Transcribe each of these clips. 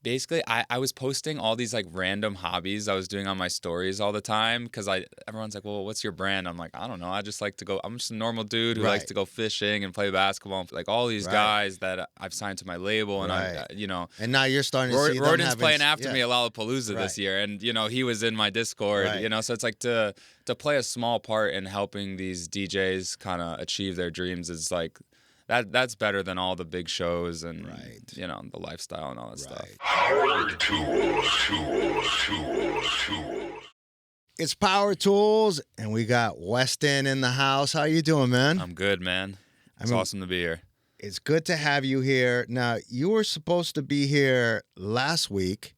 basically, I was posting all these like random hobbies I was doing on my stories all the time because everyone's like, well, what's your brand? I'm like, I don't know. I just like to go. I'm just a normal dude who likes to go fishing and play basketball. Like all these guys that I've signed to my label, and And now you're starting to see Roden's playing after me at Lollapalooza this year, and he was in my Discord. So it's like to play a small part in helping these DJs kind of achieve their dreams is like. That's better than all the big shows and the lifestyle and all that stuff. It's Powertools, and we got Westend in the house. How you doing, man? I'm good, man. It's awesome to be here. It's good to have you here. Now, you were supposed to be here last week,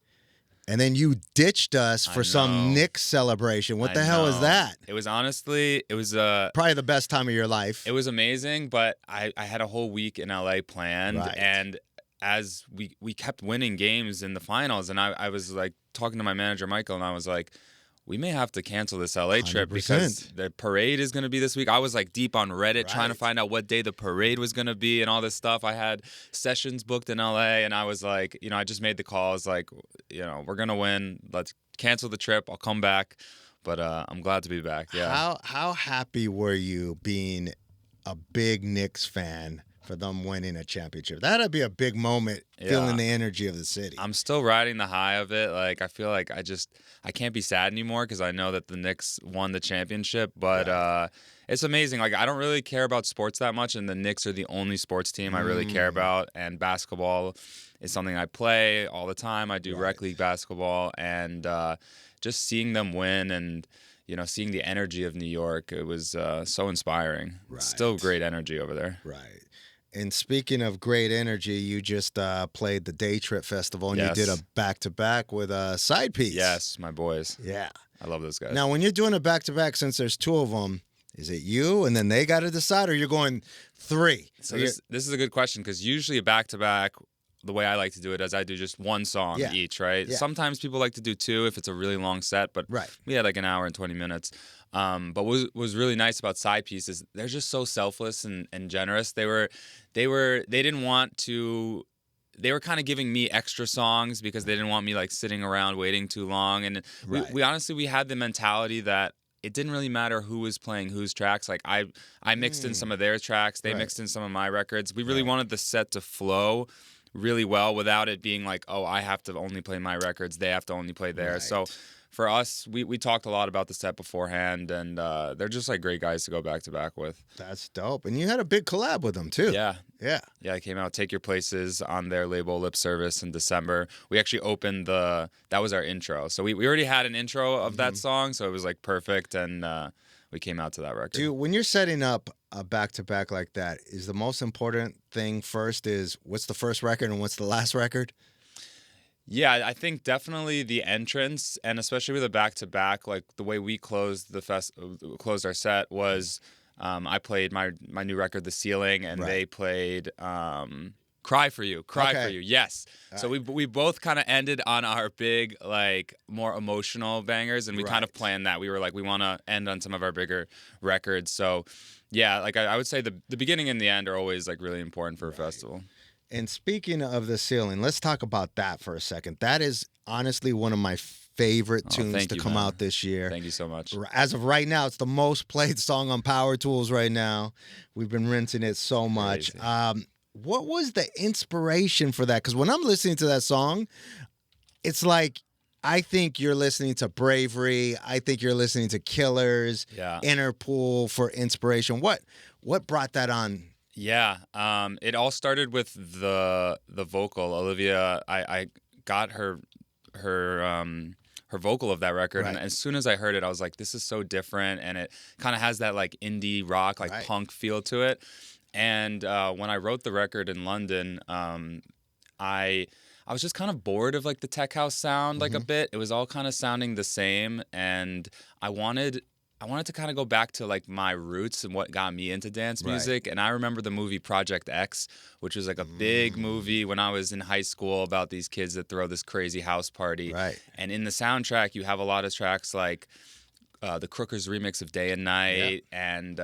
and then you ditched us for some Knicks celebration. What the hell is that? It was honestly, probably the best time of your life. It was amazing, but I had a whole week in LA planned, and as we kept winning games in the finals, and I was like talking to my manager Michael, and I was like, we may have to cancel this LA trip 100%. because the parade is going to be this week. I was like deep on Reddit trying to find out what day the parade was going to be and all this stuff. I had sessions booked in LA, and I was like, I just made the call. I was like, we're going to win. Let's cancel the trip. I'll come back. But I'm glad to be back. Yeah. How happy were you being a big Knicks fan for them winning a championship? That'd be a big moment, feeling the energy of the city. I'm still riding the high of it. Like, I feel like I can't be sad anymore because I know that the Knicks won the championship. But it's amazing. Like, I don't really care about sports that much, and the Knicks are the only sports team I really care about. And basketball is something I play all the time. I do rec league basketball, and just seeing them win and seeing the energy of New York, it was so inspiring. Right. Still great energy over there. Right. And speaking of great energy, you just played the Day Trip Festival, and you did a back-to-back with Sidepiece. Yes, my boys. Yeah. I love those guys. Now, when you're doing a back-to-back, since there's two of them, is it you, and then they got to decide, or you're going three? So this is a good question, because usually a back-to-back, the way I like to do it is I do just one song each, right? Yeah. Sometimes people like to do two if it's a really long set, but we had like an hour and 20 minutes. But what was really nice about Sidepiece is they're just so selfless and generous. They didn't want to. They were kind of giving me extra songs because they didn't want me like sitting around waiting too long. And we honestly had the mentality that it didn't really matter who was playing whose tracks. Like I mixed in some of their tracks, they mixed in some of my records. We really wanted the set to flow really well without it being like, oh, I have to only play my records, they have to only play theirs. So for us, we talked a lot about the set beforehand, and they're just like great guys to go back to back with. That's dope. And you had a big collab with them too. Yeah. I came out Take Your Places on their label Lip Service in December. We actually opened that was our intro. So we already had an intro of that song, so it was like perfect, and we came out to that record. Dude, when you're setting up a back-to-back like that, is the most important thing first is what's the first record and what's the last record? Yeah, I think definitely the entrance, and especially with a back-to-back, like the way we closed closed our set was I played my new record, The Ceiling, and they played Cry For You. For You, yes. So we both kind of ended on our big, like, more emotional bangers, and we kind of planned that. We were like, we want to end on some of our bigger records. So, yeah, like I would say the beginning and the end are always, like, really important for a festival. And speaking of The Ceiling, let's talk about that for a second. That is honestly one of my favorite tunes to come out this year. Thank you so much. As of right now, it's the most played song on Powertools right now. We've been rinsing it so much. What was the inspiration for that? Because when I'm listening to that song, it's like I think you're listening to Bravery. I think you're listening to Killers, Interpol for inspiration. What brought that on? Yeah, it all started with the vocal. Olivia, I got her vocal of that record, and as soon as I heard it, I was like, this is so different, and it kind of has that like indie rock, like punk feel to it. And when I wrote the record in London, I was just kind of bored of like the tech house sound like a bit. It was all kind of sounding the same, and I wanted to kind of go back to like my roots and what got me into dance music. And I remember the movie Project X, which was like a big movie when I was in high school about these kids that throw this crazy house party. And in the soundtrack, you have a lot of tracks like the Crookers remix of Day and Night and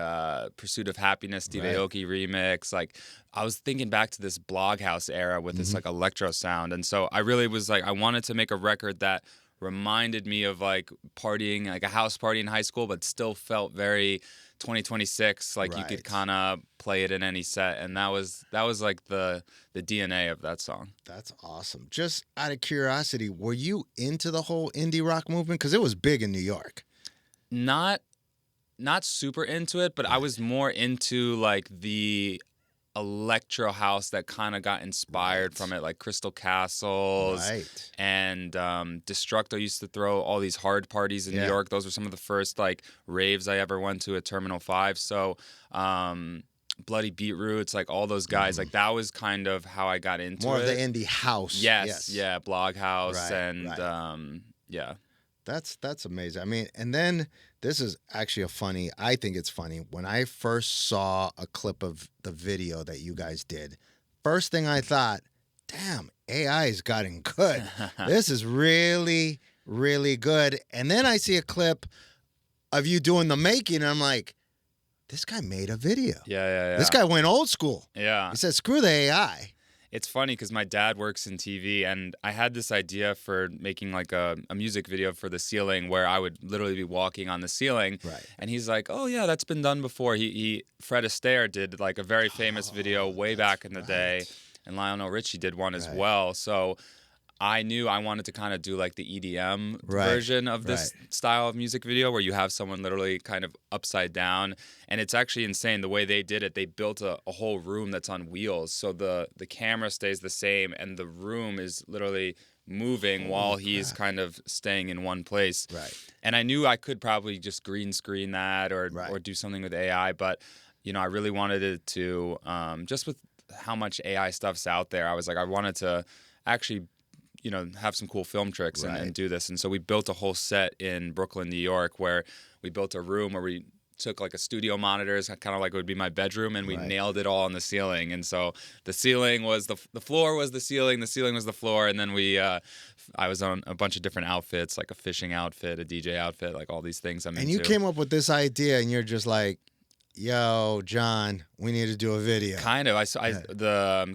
Pursuit of Happiness, Steve Aoki remix. Like, I was thinking back to this Bloghouse era with this like electro sound. And so I really was like, I wanted to make a record that reminded me of like partying, like a house party in high school, but still felt very 2026. Like you could kind of play it in any set. And that was like the DNA of that song. That's awesome. Just out of curiosity, were you into the whole indie rock movement? Because it was big in New York. Not super into it, but I was more into like the electro house that kind of got inspired from it, like Crystal Castles and Destructo used to throw all these hard parties in New York. Those were some of the first like raves I ever went to at Terminal 5. So Bloody Beetroots, like all those guys, like that was kind of how I got into more it. More of the indie house. Yes. Yeah, Bloghouse and yeah. That's amazing. I mean, and then this is actually I think it's funny. When I first saw a clip of the video that you guys did, first thing I thought, damn, AI's gotten good. This is really, really good. And then I see a clip of you doing the making, and I'm like, this guy made a video. Yeah. This guy went old school. Yeah. He said, screw the AI. It's funny because my dad works in TV, and I had this idea for making like a music video for The Ceiling where I would literally be walking on the ceiling. Right. And he's like, oh, yeah, that's been done before. Fred Astaire did like a very famous video way back in the day, and Lionel Richie did one as well. So I knew I wanted to kind of do like the EDM version of this style of music video where you have someone literally kind of upside down. And it's actually insane the way they did it. They built a whole room that's on wheels. So the camera stays the same and the room is literally moving while he's kind of staying in one place. Right. And I knew I could probably just green screen that or do something with AI. But, you know, I really wanted it to, just with how much AI stuff's out there, I was like, I wanted to actually have some cool film tricks and do this. And so we built a whole set in Brooklyn, New York, where we built a room where we took like a studio monitors, kind of like it would be my bedroom, and we nailed it all on the ceiling. And so the ceiling was the floor was the ceiling was the floor. And then I was on a bunch of different outfits, like a fishing outfit, a DJ outfit, like all these things I'm into. And you came up with this idea and you're just like, yo, John, we need to do a video. Kind of.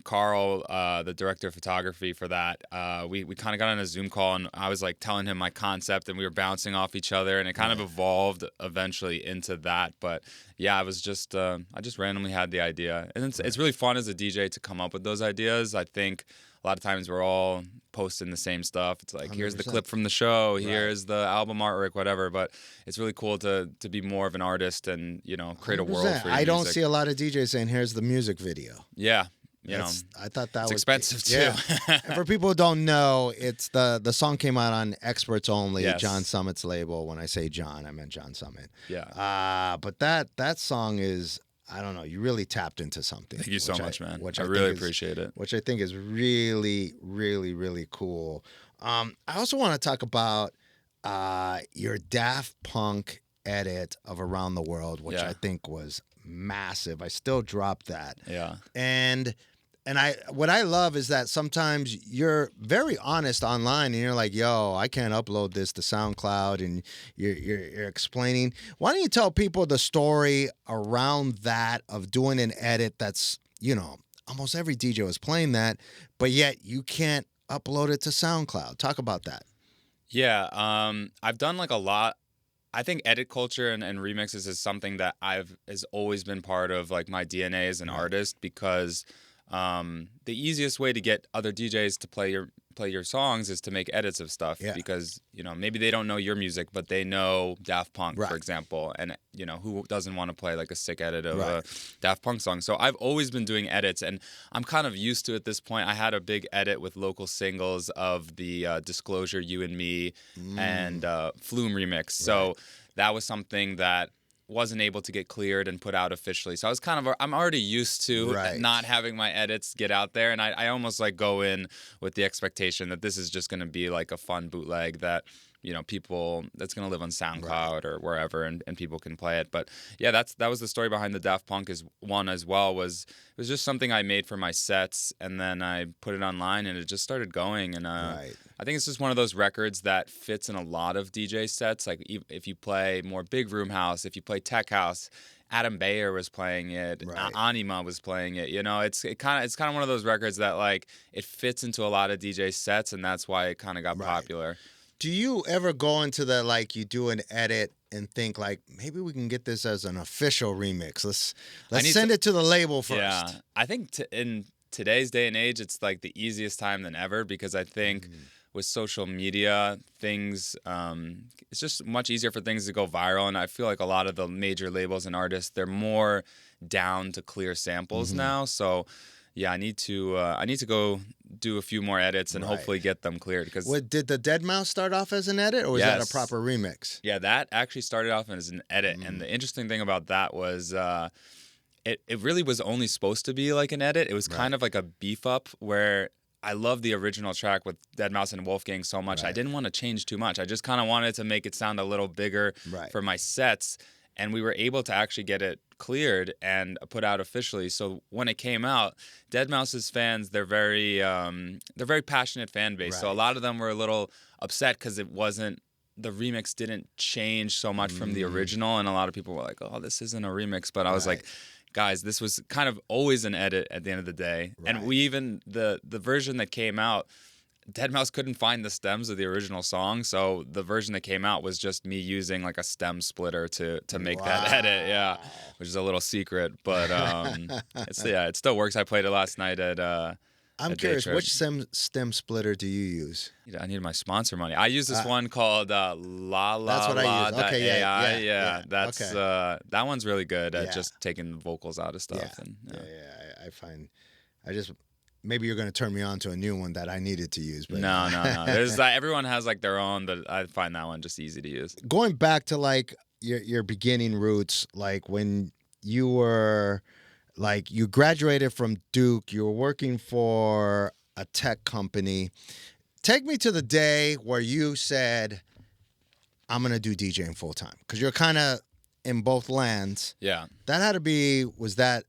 Carl, the director of photography for that, we kind of got on a Zoom call, and I was like telling him my concept, and we were bouncing off each other, and it kind of evolved eventually into that. But yeah, I was just I just randomly had the idea, and it's really fun as a DJ to come up with those ideas. I think a lot of times we're all posting the same stuff. It's like, 100%. Here's the clip from the show, here's the album artwork, whatever. But it's really cool to be more of an artist and, create a world for your I don't music. see a lot of DJs saying, here's the music video. Yeah. I thought that was expensive too. Yeah. And for people who don't know, it's the song came out on Experts Only, John Summit's label. When I say John, I meant John Summit. Yeah. But that song is, I don't know, you really tapped into something. Thank you so much, man. I really appreciate it. Which I think is really, really, really cool. I also want to talk about your Daft Punk edit of Around the World, which I think was massive. I still drop that. Yeah. And what I love is that sometimes you're very honest online and you're like, yo, I can't upload this to SoundCloud, and you're explaining. Why don't you tell people the story around that of doing an edit that's, almost every DJ was playing that, but yet you can't upload it to SoundCloud. Talk about that. Yeah. I've done like a lot. I think edit culture and remixes is something that has always been part of like my DNA as an artist, because the easiest way to get other DJs to play your songs is to make edits of stuff, because maybe they don't know your music, but they know Daft Punk, for example, and who doesn't want to play like a sick edit of a Daft Punk song. So I've always been doing edits, and I'm kind of used to it at this point. I had a big edit with local singles of the Disclosure, You and Me, and Flume remix. So that was something that wasn't able to get cleared and put out officially. So I'm already used to not having my edits get out there. And I almost like go in with the expectation that this is just going to be like a fun bootleg that, people that's going to live on SoundCloud or wherever, and people can play it. But yeah, that was the story behind the Daft Punk one as well. It was just something I made for my sets, and then I put it online, and it just started going. And I think it's just one of those records that fits in a lot of DJ sets. Like if you play more big room house, if you play tech house, Adam Bayer was playing it, Anima was playing it. It's kind of one of those records that like it fits into a lot of DJ sets, and that's why it kind of got popular. Do you ever go into the, like, you do an edit and think like, maybe we can get this as an official remix? Let's send it to the label first. Yeah, I think in today's day and age, it's like the easiest time than ever, because I think with social media, things, it's just much easier for things to go viral. And I feel like a lot of the major labels and artists, they're more down to clear samples now. So yeah, I need to go do a few more edits and hopefully get them cleared. Because did the Deadmau5 start off as an edit, or was that a proper remix? Yeah, that actually started off as an edit. And the interesting thing about that was it really was only supposed to be like an edit. It was kind of like a beef up, where I love the original track with Deadmau5 and Wolfgang so much. I didn't want to change too much. I just kind of wanted to make it sound a little bigger for my sets. And we were able to actually get it cleared and put out officially. So when it came out, Deadmau5's fans, they're very passionate fan base. So a lot of them were a little upset because the remix didn't change so much from the original. And a lot of people were like, oh, this isn't a remix. But I was like, guys, this was kind of always an edit at the end of the day. And we even, the version that came out, Deadmau5 couldn't find the stems of the original song, so the version that came out was just me using like a stem splitter to make that edit, which is a little secret, but it still works. I played it last night at I'm curious, which stem splitter do you use? I need my sponsor money. I use this one called La That's what I use. Okay, AI. That's that one's really good at just taking the vocals out of stuff. I find maybe you're going to turn me on to a new one that I needed to use. But No. There's everyone has like their own, but I find that one just easy to use. Going back to like your beginning roots, like when you were like you graduated from Duke, you were working for a tech company. Take me to the day where you said, I'm going to do DJing full time, because you're kind of in both lands. Yeah. That had to be, was that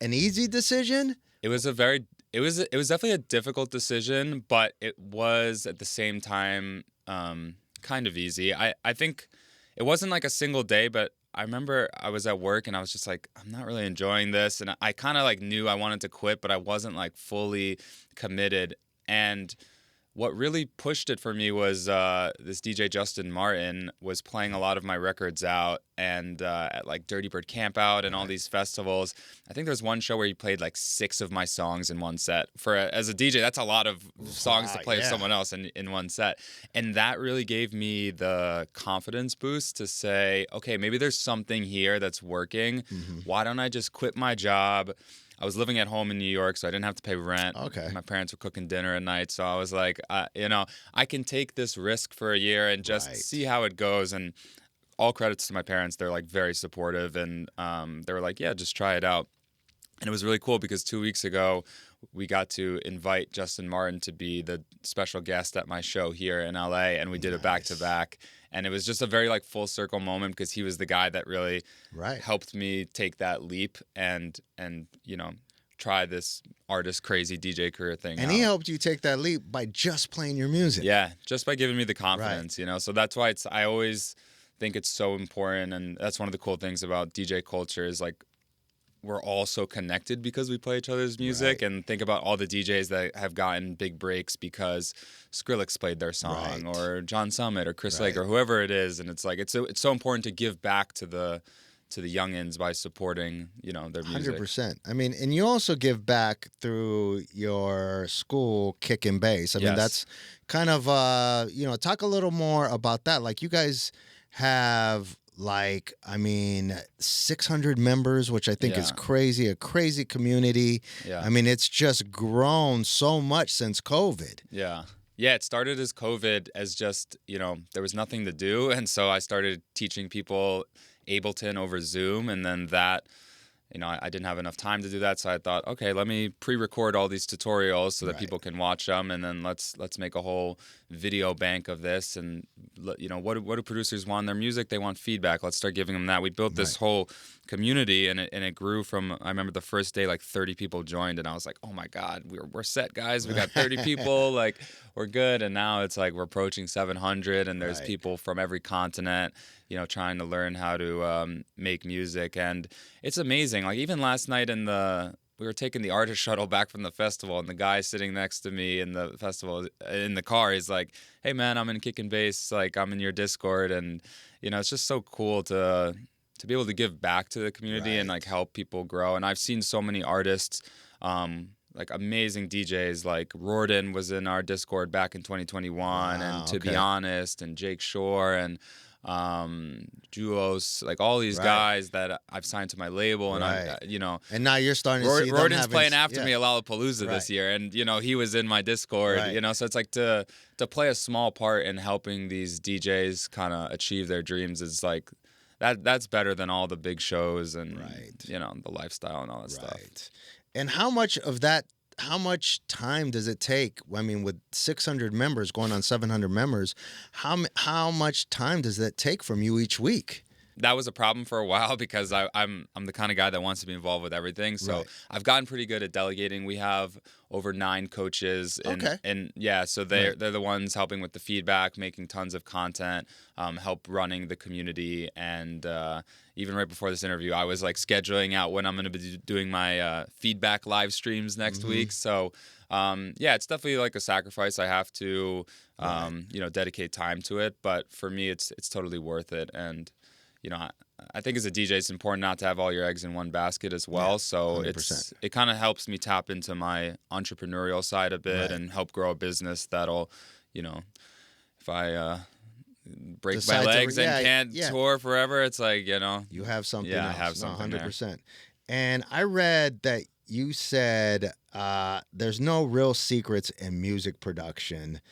an easy decision? It was definitely a difficult decision, but it was at the same time kind of easy. I think it wasn't like a single day, but I remember I was at work and I was just like, I'm not really enjoying this. And I kind of like knew I wanted to quit, but I wasn't like fully committed. And what really pushed it for me was this DJ Justin Martin was playing a lot of my records out, and at like Dirty Bird Campout and all these festivals. I think there was one show where he played like 6 of my songs in one set. As a DJ, that's a lot of songs to play with someone else in one set. And that really gave me the confidence boost to say, okay, maybe there's something here that's working. Why don't I just quit my job? I was living at home in New York, so I didn't have to pay rent. Okay. My parents were cooking dinner at night, so I was like, I can take this risk for a year and just see how it goes. And all credits to my parents. They're like very supportive, and they were like, yeah, just try it out. And it was really cool because 2 weeks ago, we got to invite Justin Martin to be the special guest at my show here in LA, and we did it back-to-back. And it was just a very like full circle moment, because he was the guy that really helped me take that leap and try this artist crazy DJ career thing. And he helped you take that leap by just playing your music. Yeah, just by giving me the confidence, So that's why I always think it's so important, and that's one of the cool things about DJ culture is like we're all so connected because we play each other's music. And think about all the DJs that have gotten big breaks because Skrillex played their song or John Summit or Chris Lake or whoever it is. And it's like it's so important to give back to the youngins by supporting their music. 100%. I mean, and you also give back through your school, Kick and Bass. I mean, that's kind of talk a little more about that. Like you guys have 600 members, which I think is crazy, a crazy community. Yeah. I mean, it's just grown so much since COVID. Yeah. Yeah, it started as COVID, as just, there was nothing to do. And so I started teaching people Ableton over Zoom. And then that I didn't have enough time to do that, so I thought, okay, let me pre-record all these tutorials so that people can watch them, and then let's make a whole video bank of this. And what do producers want in their music? They want feedback. Let's start giving them that. We built this whole community, and it grew from. I remember the first day, like 30 people joined, and I was like, oh my God, we're set, guys. We got 30 people, like we're good. And now it's like we're approaching 700, and there's people from every continent, trying to learn how to make music, and it's amazing. Like even last night we were taking the artist shuttle back from the festival, and the guy sitting next to me in the festival in the car, he's like, "Hey man, I'm in Kick and Bass. Like I'm in your Discord," and it's just so cool to be able to give back to the community and like help people grow. And I've seen so many artists. Like amazing DJs, like Rorden was in our Discord back in 2021, and To Be Honest, and Jake Shore, and Julos, like all these guys that I've signed to my label, and and now you're starting to see Rorden's playing after me at Lollapalooza this year, and he was in my Discord, so it's like to play a small part in helping these DJs kind of achieve their dreams is like that's better than all the big shows and the lifestyle and all that stuff. And how much time does it take? I mean, with 600 members going on 700 members, how much time does that take from you each week? That was a problem for a while because I'm the kind of guy that wants to be involved with everything. So I've gotten pretty good at delegating. We have over 9 coaches, and so they're the ones helping with the feedback, making tons of content, help running the community, and even right before this interview, I was like scheduling out when I'm going to be doing my feedback live streams next week. So it's definitely like a sacrifice. I have to dedicate time to it, but for me, it's totally worth it. And I think as a DJ, it's important not to have all your eggs in one basket as well. Yeah, so 100%. It kind of helps me tap into my entrepreneurial side a bit and help grow a business that'll, if I break my legs and can't tour forever, it's like, you have something else. I have something 100%. There. And I read that you said there's no real secrets in music production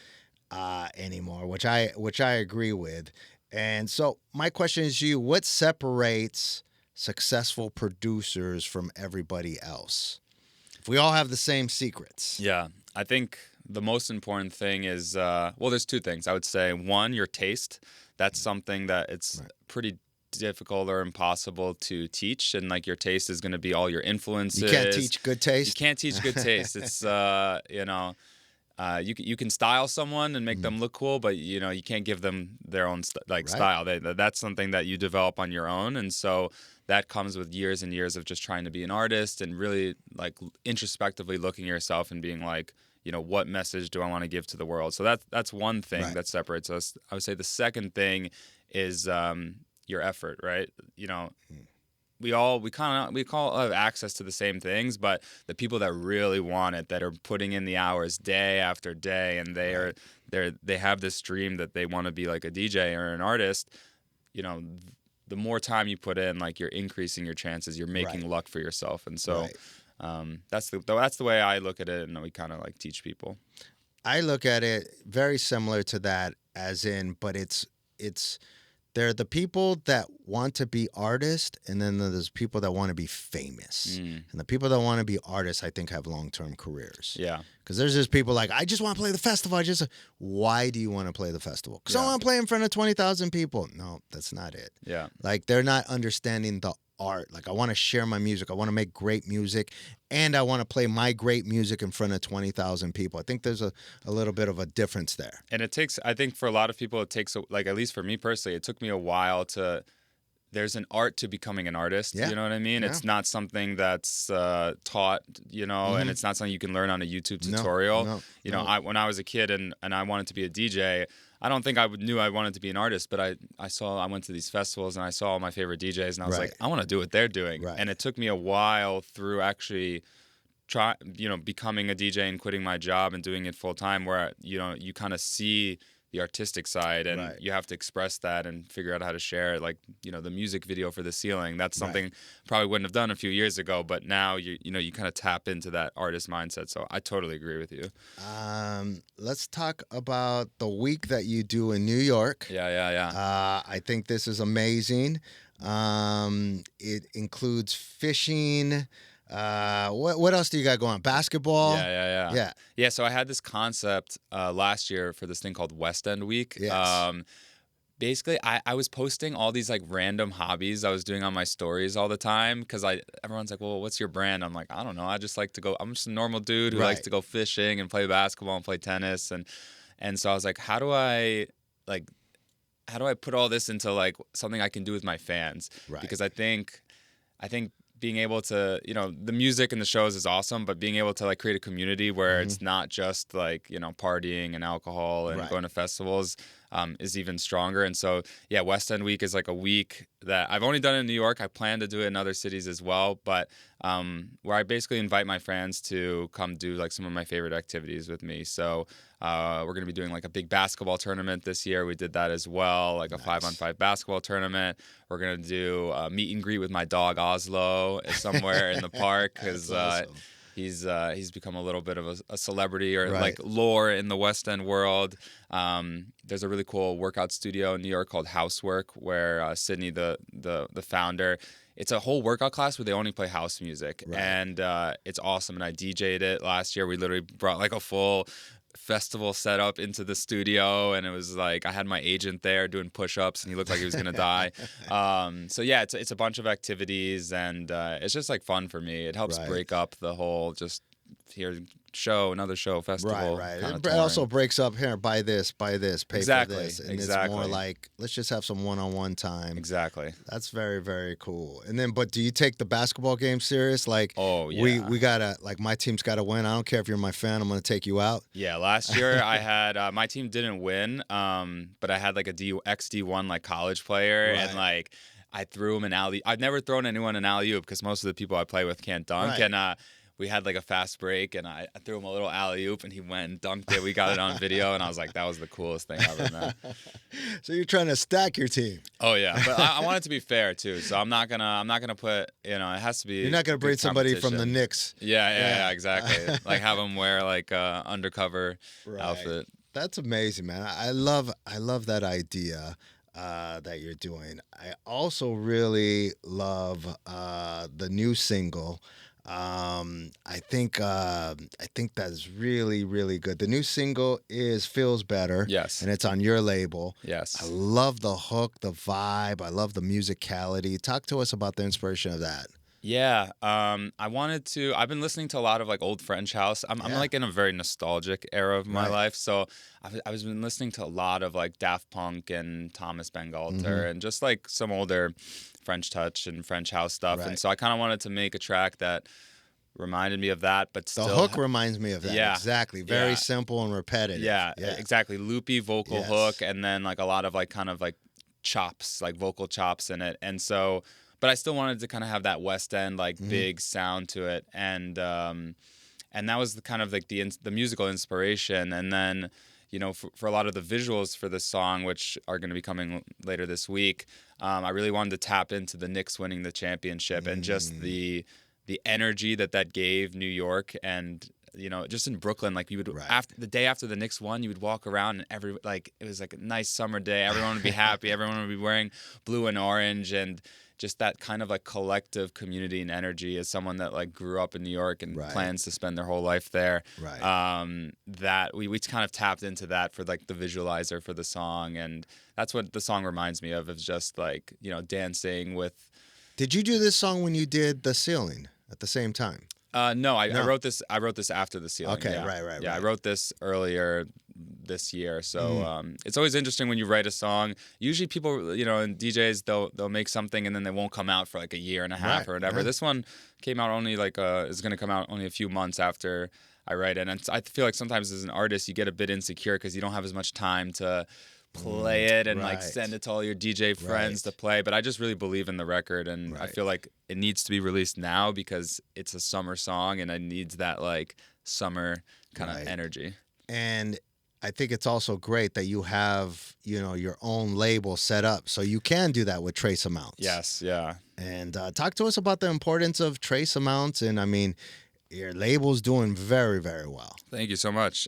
anymore, which I agree with. And so my question is to you, what separates successful producers from everybody else? If we all have the same secrets. Yeah, I think the most important thing is, there's 2 things. I would say, 1, your taste. That's something that it's pretty difficult or impossible to teach, and like your taste is going to be all your influences. You can't teach good taste. You can't teach good taste. It's you can style someone and make them look cool, but you can't give them their own style. That's something that you develop on your own, and so that comes with years and years of just trying to be an artist and really like introspectively looking at yourself and being like, what message do I want to give to the world? So that's one thing that separates us. I would say the second thing is your effort, right? We all have access to the same things, but the people that really want it, that are putting in the hours day after day, and they have this dream that they want to be like a DJ or an artist, the more time you put in, like you're increasing your chances, you're making luck for yourself. And so that's the way I look at it, and we kind of like teach people. I look at it very similar to that, but it's there are the people that want to be artists, and then there's people that want to be famous. And the people that want to be artists, I think, have long-term careers. Yeah. Because there's just people like, I just want to play the festival. Why do you want to play the festival? Because I want to play in front of 20,000 people. No, that's not it. Yeah. Like, they're not understanding the art. Like, I want to share my music. I want to make great music, and I want to play my great music in front of 20,000 people. I think there's a little bit of a difference there. And I think for a lot of people, it takes, like, at least for me personally, it took me a while there's an art to becoming an artist. You know what I mean? It's not something that's taught, and it's not something you can learn on a YouTube tutorial. When I was a kid and I wanted to be a DJ, I don't think I knew I wanted to be an artist, but I went to these festivals and I saw all my favorite DJs, and I was like, I want to do what they're doing. And it took me a while through actually becoming a DJ and quitting my job and doing it full time, where you kind of see the artistic side, and you have to express that and figure out how to share it. Like, the music video for The Ceiling, that's something probably wouldn't have done a few years ago, but now you kind of tap into that artist mindset. So I totally agree with you. Let's talk about the week that you do in New York. Yeah. I think this is amazing. It includes fishing. What else do you got going on? Basketball? Yeah, so I had this concept last year for this thing called Westend Week. Yes. Basically, I was posting all these like random hobbies I was doing on my stories all the time because everyone's like, well, what's your brand? I'm like, I don't know. I just like to go. I'm just a normal dude who likes to go fishing and play basketball and play tennis. And so I was like, how do I put all this into like something I can do with my fans? Right. Because I think being able to, the music and the shows is awesome, but being able to like create a community where it's not just like, partying and alcohol and going to festivals is even stronger. And so, yeah, Westend Week is like a week that I've only done in New York. I plan to do it in other cities as well, but where I basically invite my fans to come do like some of my favorite activities with me. So we're going to be doing like a big basketball tournament this year. We did that as well, like a 5-on-5 basketball tournament. We're going to do a meet and greet with my dog Oslo somewhere in the park because awesome. He's become a little bit of a celebrity or like lore in the West End world. There's a really cool workout studio in New York called Housework where Sydney, the founder, it's a whole workout class where they only play house music. And it's awesome. And I DJ'd it last year. We literally brought like a full festival set up into the studio, and it was like I had my agent there doing push-ups and he looked like he was gonna die. So yeah, it's a bunch of activities, and it's just like fun for me. It helps break up the whole just another show festival. Right. It also breaks up here, buy this, pay for this. And it's more like, let's just have some one-on-one time. Exactly. That's very, very cool. And then, but do you take the basketball game serious? Like, oh yeah, we gotta, like, my team's gotta win. I don't care if you're my fan, I'm gonna take you out. Yeah, last year I had, my team didn't win, but I had like a ex-D1 like college player, and like, I threw him an alley. I've never thrown anyone an alley-oop because most of the people I play with can't dunk, and we had like a fast break, and I threw him a little alley-oop, and he went and dunked it. We got it on video, and I was like, that was the coolest thing ever, man. So you're trying to stack your team. Oh yeah, but I want it to be fair too. So I'm not gonna put, it has to be. You're not gonna breed somebody from the Knicks. Yeah, exactly. Like have them wear like a undercover outfit. That's amazing, man. I love that idea. That you're doing. I also really love the new single. I think that's really, really good. The new single is Feels Better. Yes. And it's on your label. Yes. I love the hook, the vibe. I love the musicality. Talk to us about the inspiration of that. Yeah, I've been listening to a lot of like old French house. I'm like in a very nostalgic era of my life. So I was been listening to a lot of like Daft Punk and Thomas Bangalter and just like some older French touch and French house stuff. And so I kind of wanted to make a track that reminded me of that, but still. The hook reminds me of that. Yeah. Exactly. Very simple and repetitive. Yeah, exactly. Loopy vocal hook, and then like a lot of like kind of like chops, like vocal chops in it. And so, but I still wanted to kind of have that West End like big sound to it, and that was the kind of like the musical inspiration. And then, for a lot of the visuals for this song, which are going to be coming later this week, I really wanted to tap into the Knicks winning the championship and just the energy that gave New York. And just in Brooklyn, like we would after the day after the Knicks won, you would walk around and it was like a nice summer day. Everyone would be happy. Everyone would be wearing blue and orange, and just that kind of like collective community and energy as someone that like grew up in New York and plans to spend their whole life there. That we kind of tapped into that for like the visualizer for the song, and that's what the song reminds me of just like, dancing with. Did you do this song when you did The Ceiling at the same time? No, I wrote this after The Ceiling. Okay, yeah. Right. Yeah, I wrote this earlier this year. So it's always interesting when you write a song. Usually people, and DJs, they'll make something and then they won't come out for like a year and a half or whatever. This one came out only like is going to come out only a few months after I write it. And I feel like sometimes as an artist you get a bit insecure because you don't have as much time to play it and like send it to all your DJ friends to play. But I just really believe in the record, and I feel like it needs to be released now because it's a summer song and it needs that like summer kind of energy. And I think it's also great that you have, your own label set up so you can do that with trace amounts. Yes, yeah. And talk to us about the importance of trace amounts. And I mean, your label's doing very, very well. Thank you so much.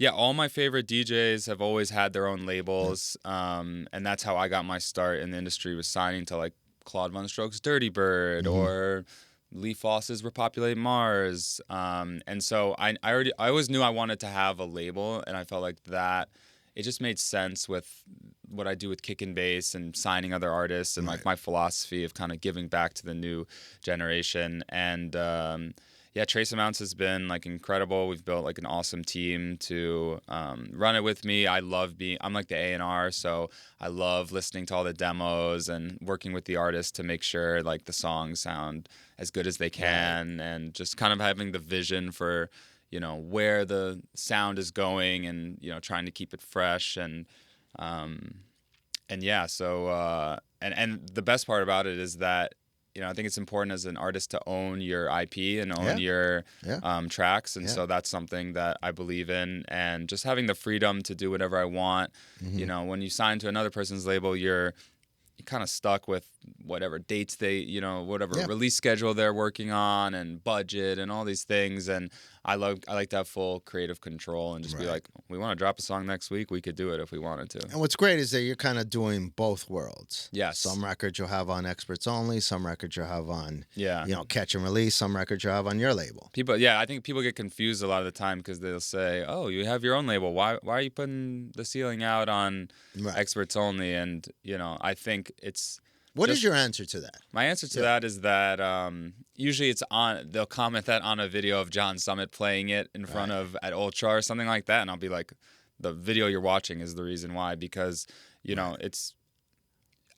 Yeah, all my favorite DJs have always had their own labels, and that's how I got my start in the industry, was signing to like Claude Von Stroke's Dirty Bird or Lee Foss's Repopulate Mars, and so I always knew I wanted to have a label, and I felt like that it just made sense with what I do with kick and bass and signing other artists and like my philosophy of kind of giving back to the new generation. And yeah, Trace Amounts has been like incredible. We've built like an awesome team to run it with me. I'm like the A&R, so I love listening to all the demos and working with the artists to make sure like the songs sound as good as they can, and just kind of having the vision for, you know, where the sound is going, and, you know, trying to keep it fresh. And yeah, so and the best part about it is that, you know, I think it's important as an artist to own your IP and own your tracks. And so that's something that I believe in. And just having the freedom to do whatever I want. You know, when you sign to another person's label, you're kind of stuck with whatever dates they, you know, whatever release schedule they're working on and budget and all these things. And I like to have full creative control and just be like, we want to drop a song next week, we could do it if we wanted to. And what's great is that you're kind of doing both worlds. Yes. Some records you'll have on Experts Only, some records you'll have on, you know, Catch and Release, some records you'll have on your label. I think people get confused a lot of the time because they'll say, oh, you have your own label. Why are you putting the ceiling out on Experts Only? And, you know, I think it's... What is your answer to that? My answer to that is that usually they'll comment that on a video of John Summit playing it in front of at Ultra or something like that, and I'll be like, the video you're watching is the reason why, because, you know,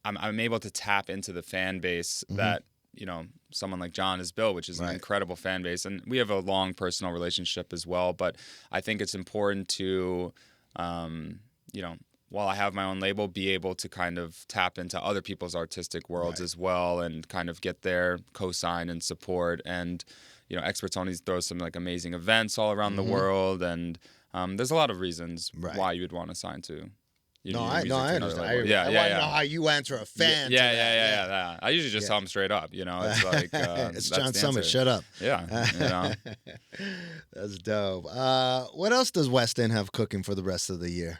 I'm able to tap into the fan base that, you know, someone like John has built, which is an incredible fan base, and we have a long personal relationship as well. But I think it's important to, you know, while I have my own label, be able to kind of tap into other people's artistic worlds as well, and kind of get their cosign and support. And, you know, Experts Only throws some like amazing events all around the world, and there's a lot of reasons why you would want to sign to. I understand. I want to know how you answer a fan. Yeah. I usually just tell them straight up. You know, it's like it's John Summit. Shut up. Yeah, you know. That's dope. What else does Westend have cooking for the rest of the year?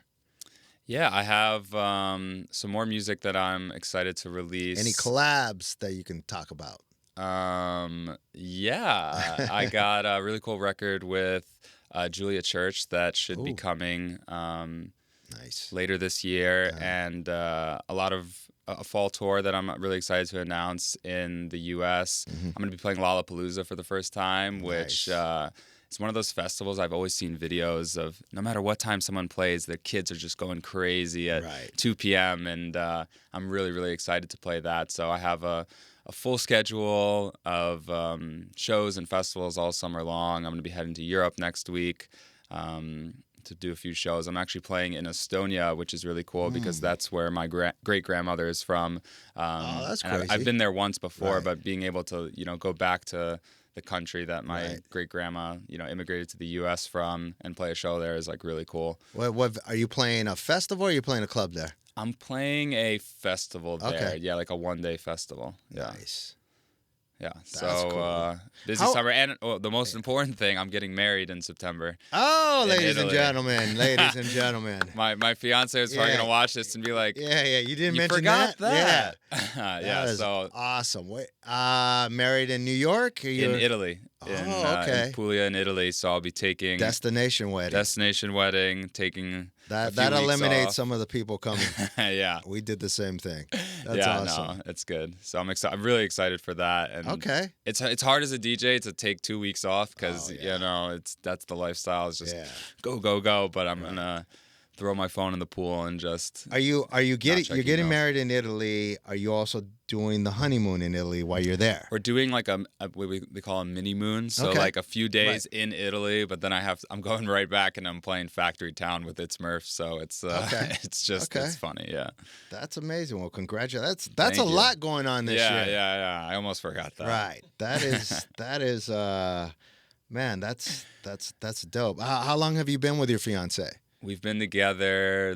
Yeah, I have some more music that I'm excited to release. Any collabs that you can talk about? Yeah, I got a really cool record with Julia Church that should be coming later this year, and a lot of a fall tour that I'm really excited to announce in the U.S. I'm going to be playing Lollapalooza for the first time, which... it's one of those festivals I've always seen videos of. No matter what time someone plays, the kids are just going crazy at 2 p.m. And I'm really, really excited to play that. So I have a full schedule of shows and festivals all summer long. I'm going to be heading to Europe next week to do a few shows. I'm actually playing in Estonia, which is really cool because that's where my great-grandmother is from. That's crazy. I've been there once before, but being able to, you know, go back to the country that my great-grandma, you know, immigrated to the U.S. from and play a show there is like really cool. What are you playing, a festival or are you playing a club there? I'm playing a festival there. Yeah, like a one-day festival. Yeah. Nice. Yeah, That's so cool. Busy summer. And the most important thing, I'm getting married in September. Oh, ladies and gentlemen. My fiance is probably going to watch this and be like, yeah, you didn't mention forgot that? Yeah. That is awesome. Wait, married in New York? In Italy. In Puglia in Italy, so I'll be taking destination wedding, taking that eliminates some of the people coming. Yeah, we did the same thing. That's awesome. No, it's good. So I'm really excited for that. And it's hard as a DJ to take 2 weeks off because you know that's the lifestyle. It's just go. But I'm gonna throw my phone in the pool and just. Are you getting married in Italy? Are you also doing the honeymoon in Italy while you're there? We're doing like what we call a mini moon, so like a few days in Italy, but then I'm going right back and I'm playing Factory Town with It's Murph, so it's it's just it's funny, yeah. That's amazing. Well, congratulations. That's a lot going on this year. Yeah. I almost forgot that. Right. That is man, that's dope. How long have you been with your fiance? We've been together.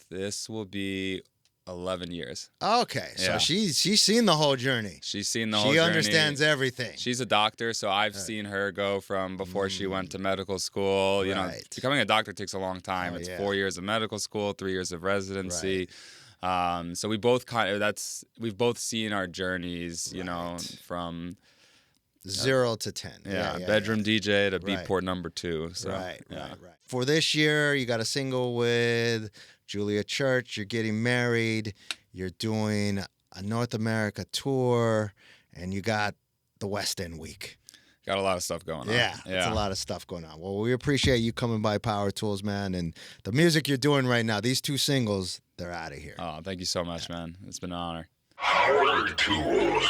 This will be 11 years. Okay, so she's seen the whole journey. She's seen the whole journey. She understands everything. She's a doctor, so I've seen her go from before she went to medical school. You know, becoming a doctor takes a long time. It's 4 years of medical school, 3 years of residency. So we both we've both seen our journeys. You know, from 0 to 10. Bedroom DJ to Beatport number 2. So, right. For this year, you got a single with Julia Church. You're getting married. You're doing a North America tour, and you got the Westend week. Got a lot of stuff going on. Yeah, it's a lot of stuff going on. Well, we appreciate you coming by Powertools, man, and the music you're doing right now. These 2 singles, they're out of here. Oh, thank you so much, man. It's been an honor. Powertools.